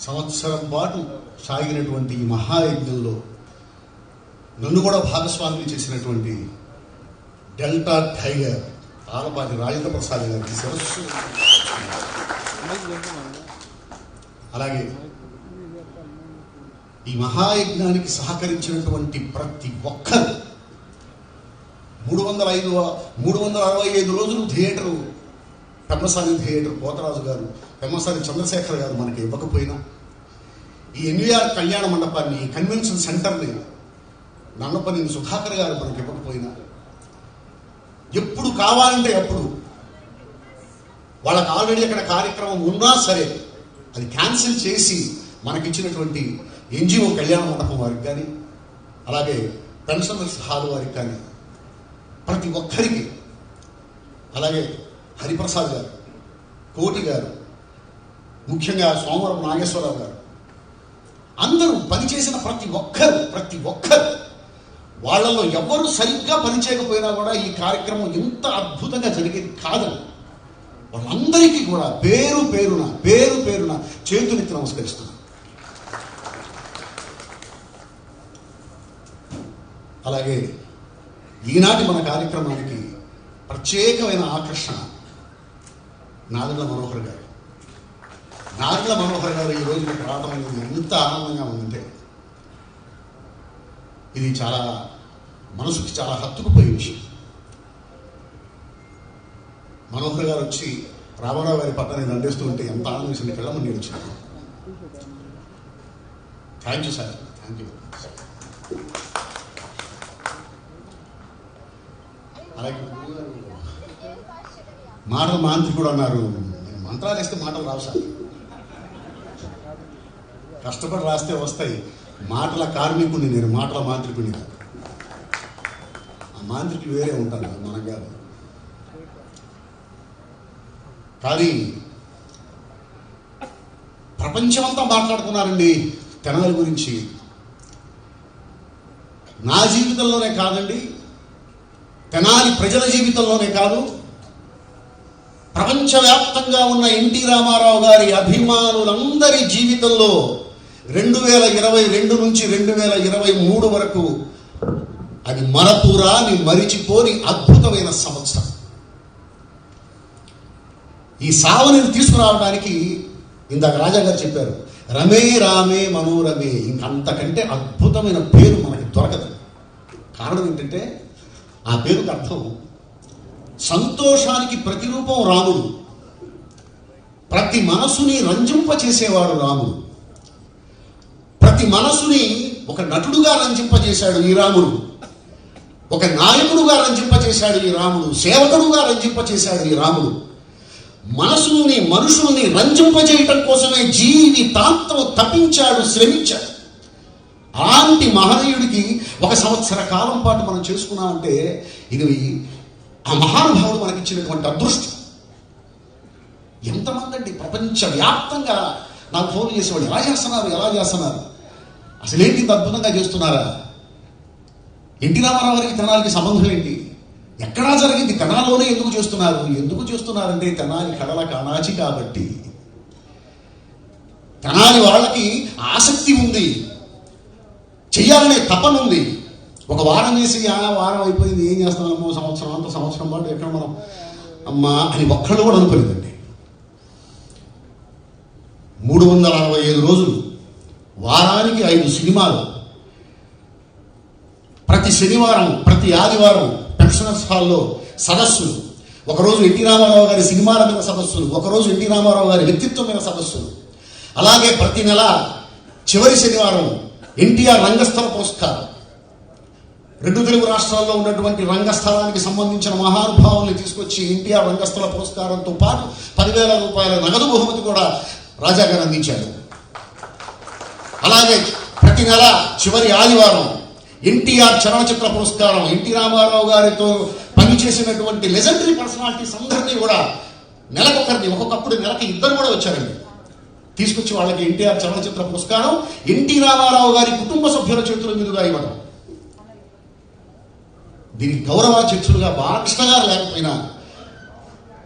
సంవత్సరం పాటు సాగినటువంటి ఈ మహాయజ్ఞంలో నన్ను కూడా భాగస్వామిని చేసినటువంటి డెల్టా టైగర్ ఆలపాటి రాజేంద్ర ప్రసాద్ గారికి శిరస్సు, అలాగే ఈ మహాయజ్ఞానికి సహకరించినటువంటి ప్రతి ఒక్కరు 365 రోజులు థియేటరు, పెమ్మసాని థియేటర్ పోతరాజు గారు, పెమ్మసాని చంద్రశేఖర్ గారు మనకి ఇవ్వకపోయినా, ఈ ఎన్వీఆర్ కళ్యాణ మండపాన్ని, కన్వెన్షన్ సెంటర్ని నన్నపల్లి సుధాకర్ గారు మనకి ఇవ్వకపోయినా, ఎప్పుడు కావాలంటే అప్పుడు వాళ్ళకి ఆల్రెడీ అక్కడ కార్యక్రమం ఉన్నా సరే అది క్యాన్సిల్ చేసి మనకిచ్చినటువంటి ఎన్జిఓ కళ్యాణ మండపం వారికి కానీ, అలాగే పెన్షనర్స్ హాల్ వారికి కానీ, ప్రతి ఒక్కరికి, అలాగే హరిప్రసాద్ గారు, కోటి గారు, ముఖ్యంగా సోమవరం నాగేశ్వరరావు గారు, అందరూ పనిచేసిన ప్రతి ఒక్కరు వాళ్ళలో ఎవరు సరిగ్గా పనిచేయకపోయినా కూడా ఈ కార్యక్రమం ఇంత అద్భుతంగా జరిగేది కాదని వాళ్ళందరికీ కూడా పేరు పేరున చేతులెత్తి నమస్కరిస్తున్నాను. అలాగే ఈనాటి మన కార్యక్రమానికి ప్రత్యేకమైన ఆకర్షణ నాదెండ్ల మనోహర్ గారు. నాదెండ్ల మనోహర్ గారు ఈ రోజు రావడం అనేది ఎంత ఆనందంగా ఉందంటే ఇది చాలా మనసుకి చాలా హత్తుకుపోయే విషయం. మనోహర్ గారు వచ్చి రామారావు గారి పట్టాన్ని దండేస్తూ ఉంటే ఎంత ఆనందం వేసింది, కళ్ళమని నేను వచ్చినాను. Thank you sir, thank you. అలాగే మాటల మాంత్రికుడు అన్నారు. మంత్రాలు వేస్తే మాటలు రావు సార్, కష్టపడి రాస్తే వస్తాయి. మాటల కార్మికుడిని నేను, మాటల మాంత్రికుడిని కాదు. ఆ మాంత్రికులు వేరే ఉంటారు మనకు కాదు. కానీ ప్రపంచమంతా మాట్లాడుకున్నారండి తెనాలి గురించి. నా జీవితంలోనే కాదండి, తెనాలి ప్రజల జీవితంలోనే కాదు, ప్రపంచవ్యాప్తంగా ఉన్న ఎన్టీ రామారావు గారి అభిమానులందరి జీవితంలో 2022 నుంచి 2023 వరకు అది మరపురాని, మరిచిపోని అద్భుతమైన సంవత్సరం. ఈ సావనిని తీసుకురావడానికి ఇందాక రాజా గారు చెప్పారు, రమే రామే మనోరమే. ఇంకంతకంటే అద్భుతమైన పేరు మనకి దొరకదు. కారణం ఏంటంటే ఆ పేరుకి అర్థం సంతోషానికి ప్రతిరూపం రాముడు, ప్రతి మనసుని రంజింపచేసేవాడు రాముడు, ప్రతి మనసుని ఒక నటుడుగా రంజింపజేశాడు ఈ రాముడు, ఒక నాయకుడుగా రంజింపజేశాడు ఈ రాముడు, సేవకుడుగా రంజింపచేశాడు ఈ రాముడు. మనసుని, మనుషుల్ని రంజింపజేయటం కోసమే జీవితాంతం తపించాడు, శ్రమించాడు. అలాంటి మహనీయుడికి 1 సంవత్సర కాలం పాటు మనం చేసుకున్నామంటే ఇది ఆ మహానుభావుడు మనకిచ్చినటువంటి అదృష్టం. ఎంతమంది అండి ప్రపంచవ్యాప్తంగా నాకు ఫోన్ చేసేవాడు, ఎలా చేస్తున్నారు, అసలు ఏంటి ఇంత అద్భుతంగా చేస్తున్నారా, ఎన్టీ రామారావు గారికి తెనాలికి సంబంధం ఏంటి, ఎక్కడా జరిగింది, తెనాలిలోనే ఎందుకు చేస్తున్నారంటే తెనాలి కళల కానాచి కాబట్టి. తెనాలి వాళ్ళకి ఆసక్తి ఉంది, చెయ్యాలనే తపన ఉంది. ఒక వారం చేసి వారం అయిపోయింది, ఏం చేస్తున్నామో, సంవత్సరం పాటు ఎక్కడ మనం అమ్మా అని ఒక్కళ్ళు కూడా అనుకోలేదండి. 365 రోజులు, వారానికి 5 సినిమాలు, ప్రతి శనివారం, ప్రతి ఆదివారం పెన్షనర్స్ హాల్లో సదస్సులు, ఒకరోజు ఎన్టీ రామారావు గారి సినిమాల మీద సదస్సులు, ఒకరోజు ఎన్టీ రామారావు గారి వ్యక్తిత్వం మీద సదస్సులు. అలాగే ప్రతి నెల చివరి శనివారం ఎన్టీఆర్ రంగస్థల పురస్కారం. 2 తెలుగు రాష్ట్రాల్లో ఉన్నటువంటి రంగస్థలానికి సంబంధించిన మహానుభావుల్ని తీసుకొచ్చి ఎన్టీఆర్ రంగస్థల పురస్కారంతో పాటు 10,000 రూపాయల నగదు బహుమతి కూడా రాజా గారు అందించారు. అలాగే ప్రతి నెల చివరి ఆదివారం ఎన్టీఆర్ చలనచిత్ర పురస్కారం. ఎన్టీ రామారావు గారితో పనిచేసినటువంటి లెజెండరీ పర్సనాలిటీస్ అందరినీ కూడా నెలకొకరిని, ఒక్కొక్కప్పుడు నెలకి 2 కూడా వచ్చారండి, తీసుకొచ్చి వాళ్ళకి ఎన్టీఆర్ చలనచిత్ర పురస్కారం ఎన్టీ రామారావు గారి కుటుంబ సభ్యుల చేతుల మీదుగా ఇవ్వడం. దీనికి గౌరవాధ్యక్షులుగా బాలకృష్ణ గారు లేకపోయినా,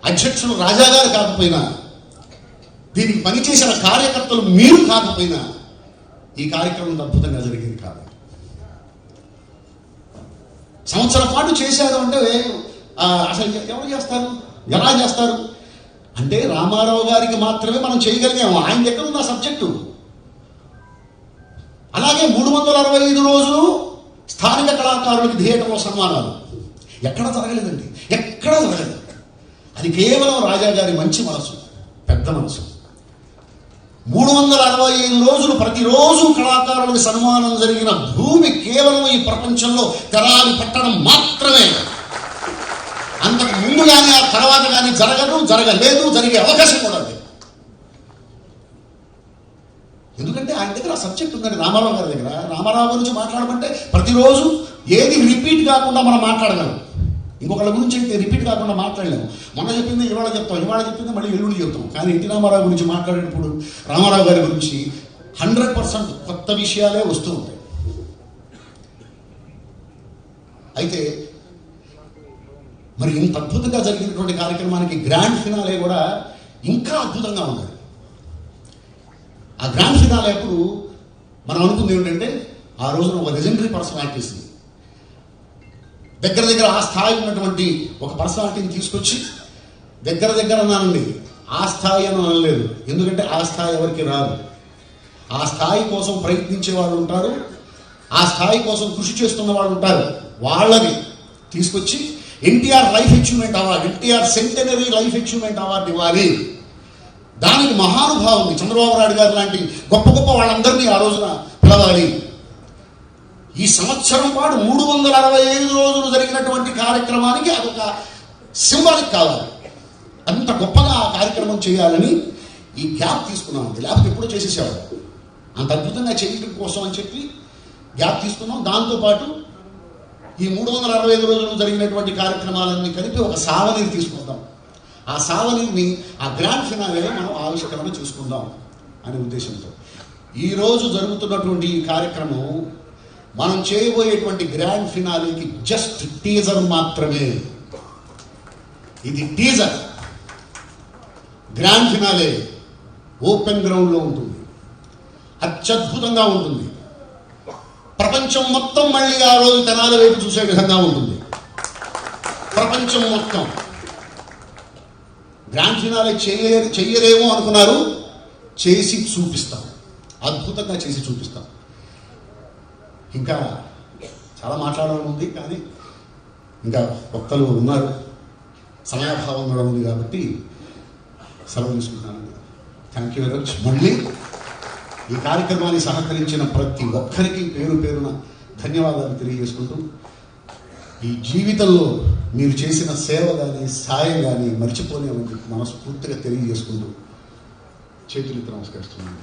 అధ్యక్షులు రాజా గారు కాకపోయినా, దీనికి పనిచేసిన కార్యకర్తలు మీరు కాకపోయినా ఈ కార్యక్రమం అద్భుతంగా జరిగేది కాదు. సంవత్సరం పాటు చేశారు అంటే అసలు ఎవరు చేస్తారు, ఎలా చేస్తారు అంటే రామారావు గారికి మాత్రమే మనం చేయగలిగాము. ఆయన దగ్గర ఉన్న సబ్జెక్టు. అలాగే 365 రోజులు స్థానిక కళాకారులకు థియేటర్లో సన్మానాలు ఎక్కడ జరగలేదండి, ఎక్కడ జరగలేదు. అది కేవలం రాజా గారి మంచి మనసు, పెద్ద మనసు. 365 రోజులు ప్రతిరోజు కళాకారులకు సన్మానం జరిగిన భూమి కేవలం ఈ ప్రపంచంలో తెరాలి పట్టడం మాత్రమే. అంతకు ముందు కానీ ఆ తర్వాత కానీ జరగదు, జరగలేదు, జరిగే అవకాశం కూడా లేదు. ఎందుకంటే ఆయన దగ్గర ఆ సబ్జెక్ట్ ఉందండి. రామారావు గారి దగ్గర రామారావు గురించి మాట్లాడమంటే ప్రతిరోజు ఏది రిపీట్ కాకుండా మనం మాట్లాడగలం. ఇంకొకళ్ళ గురించి అయితే రిపీట్ కాకుండా మాట్లాడలేము. మొన్న చెప్పింది ఇవాళ చెప్తాం, ఇవాళ చెప్పింది మళ్ళీ ఎల్లుండి చెప్తాం. కానీ ఎన్టీ రామారావు గురించి మాట్లాడేటప్పుడు రామారావు గారి గురించి 100% కొత్త విషయాలే వస్తూ ఉంటాయి. అయితే మరి ఇంత అద్భుతంగా జరిగినటువంటి కార్యక్రమానికి గ్రాండ్ ఫినాలే కూడా ఇంకా అద్భుతంగా ఉంది. ఆ గ్రాండ్ ఫినాలే అప్పుడు మనం అనుకుంది ఏమిటంటే ఆ రోజున ఒక లెజెండరీ పర్సనాలిటీస్ని దగ్గర ఆ స్థాయి ఉన్నటువంటి ఒక పర్సనాలిటీని తీసుకొచ్చి దగ్గర అన్నానండి. ఆ స్థాయి అని అనలేదు, ఎందుకంటే ఆ స్థాయి ఎవరికి రాదు. ఆ స్థాయి కోసం ప్రయత్నించే వాళ్ళు ఉంటారు, ఆ స్థాయి కోసం కృషి చేస్తున్న వాళ్ళు ఉంటారు. వాళ్ళని తీసుకొచ్చి NTR life achievement award, NTR centenary life achievement award ఇవ్వాలి. దానికి మహానుభావుని చంద్రబాబు నాయుడు గారు లాంటి గొప్ప వాళ్ళందరినీ ఆ రోజున పిలవాలి. ఈ సంవత్సరం పాటు 365 రోజులు జరిగినటువంటి కార్యక్రమానికి అదొక సింబాలిక్ కావాలి. అంత గొప్పగా ఆ కార్యక్రమం చేయాలని ఈ గ్యాప్ తీసుకున్నాం. లేకపోతే ఎప్పుడో చేసేసేవాడు. అంత అద్భుతంగా చేయడం కోసం అని చెప్పి గ్యాప్ తీసుకున్నాం. దాంతోపాటు ఈ 365 రోజులు జరిగినటువంటి కార్యక్రమాలన్నీ కలిపి ఒక సావనీరు తీసుకుందాం. ఆ సావనీర్ని ఆ గ్రాండ్ ఫినాలేలో మనం ఆవిష్కరణ చూసుకుందాం అనే ఉద్దేశంతో ఈరోజు జరుగుతున్నటువంటి ఈ కార్యక్రమం మనం చేయబోయేటువంటి గ్రాండ్ ఫినాలేకి జస్ట్ టీజర్ మాత్రమే. ఇది టీజర్. గ్రాండ్ ఫినాలే ఓపెన్ గ్రౌండ్లో ఉంటుంది, అత్యద్భుతంగా ఉంటుంది. ప్రపంచం మొత్తం మళ్ళీ ఆ రోజు తెనాలి వైపు చూసే విధంగా ఉంటుంది. ప్రపంచం మొత్తం. గ్రాండ్ ఫినాలే చెయ్యలేమో అనుకున్నారు, చేసి చూపిస్తాం. అద్భుతంగా చేసి చూపిస్తాం. ఇంకా చాలా మాట్లాడాలని ఉంది, కానీ ఇంకా భక్తులు ఉన్నారు, సమయాభావం కూడా ఉంది కాబట్టి సెలవు తీసుకుంటున్నాను. Thank you very much. మళ్ళీ ఈ కార్యక్రమాన్ని సహకరించిన ప్రతి ఒక్కరికి పేరు పేరున ధన్యవాదాలు తెలియజేసుకుంటూ, ఈ జీవితంలో మీరు చేసిన సేవ కానీ సాయం కానీ మర్చిపోలేమని మనస్ఫూర్తిగా తెలియజేసుకుంటూ చేతులెత్తి నమస్కరిస్తున్నాను.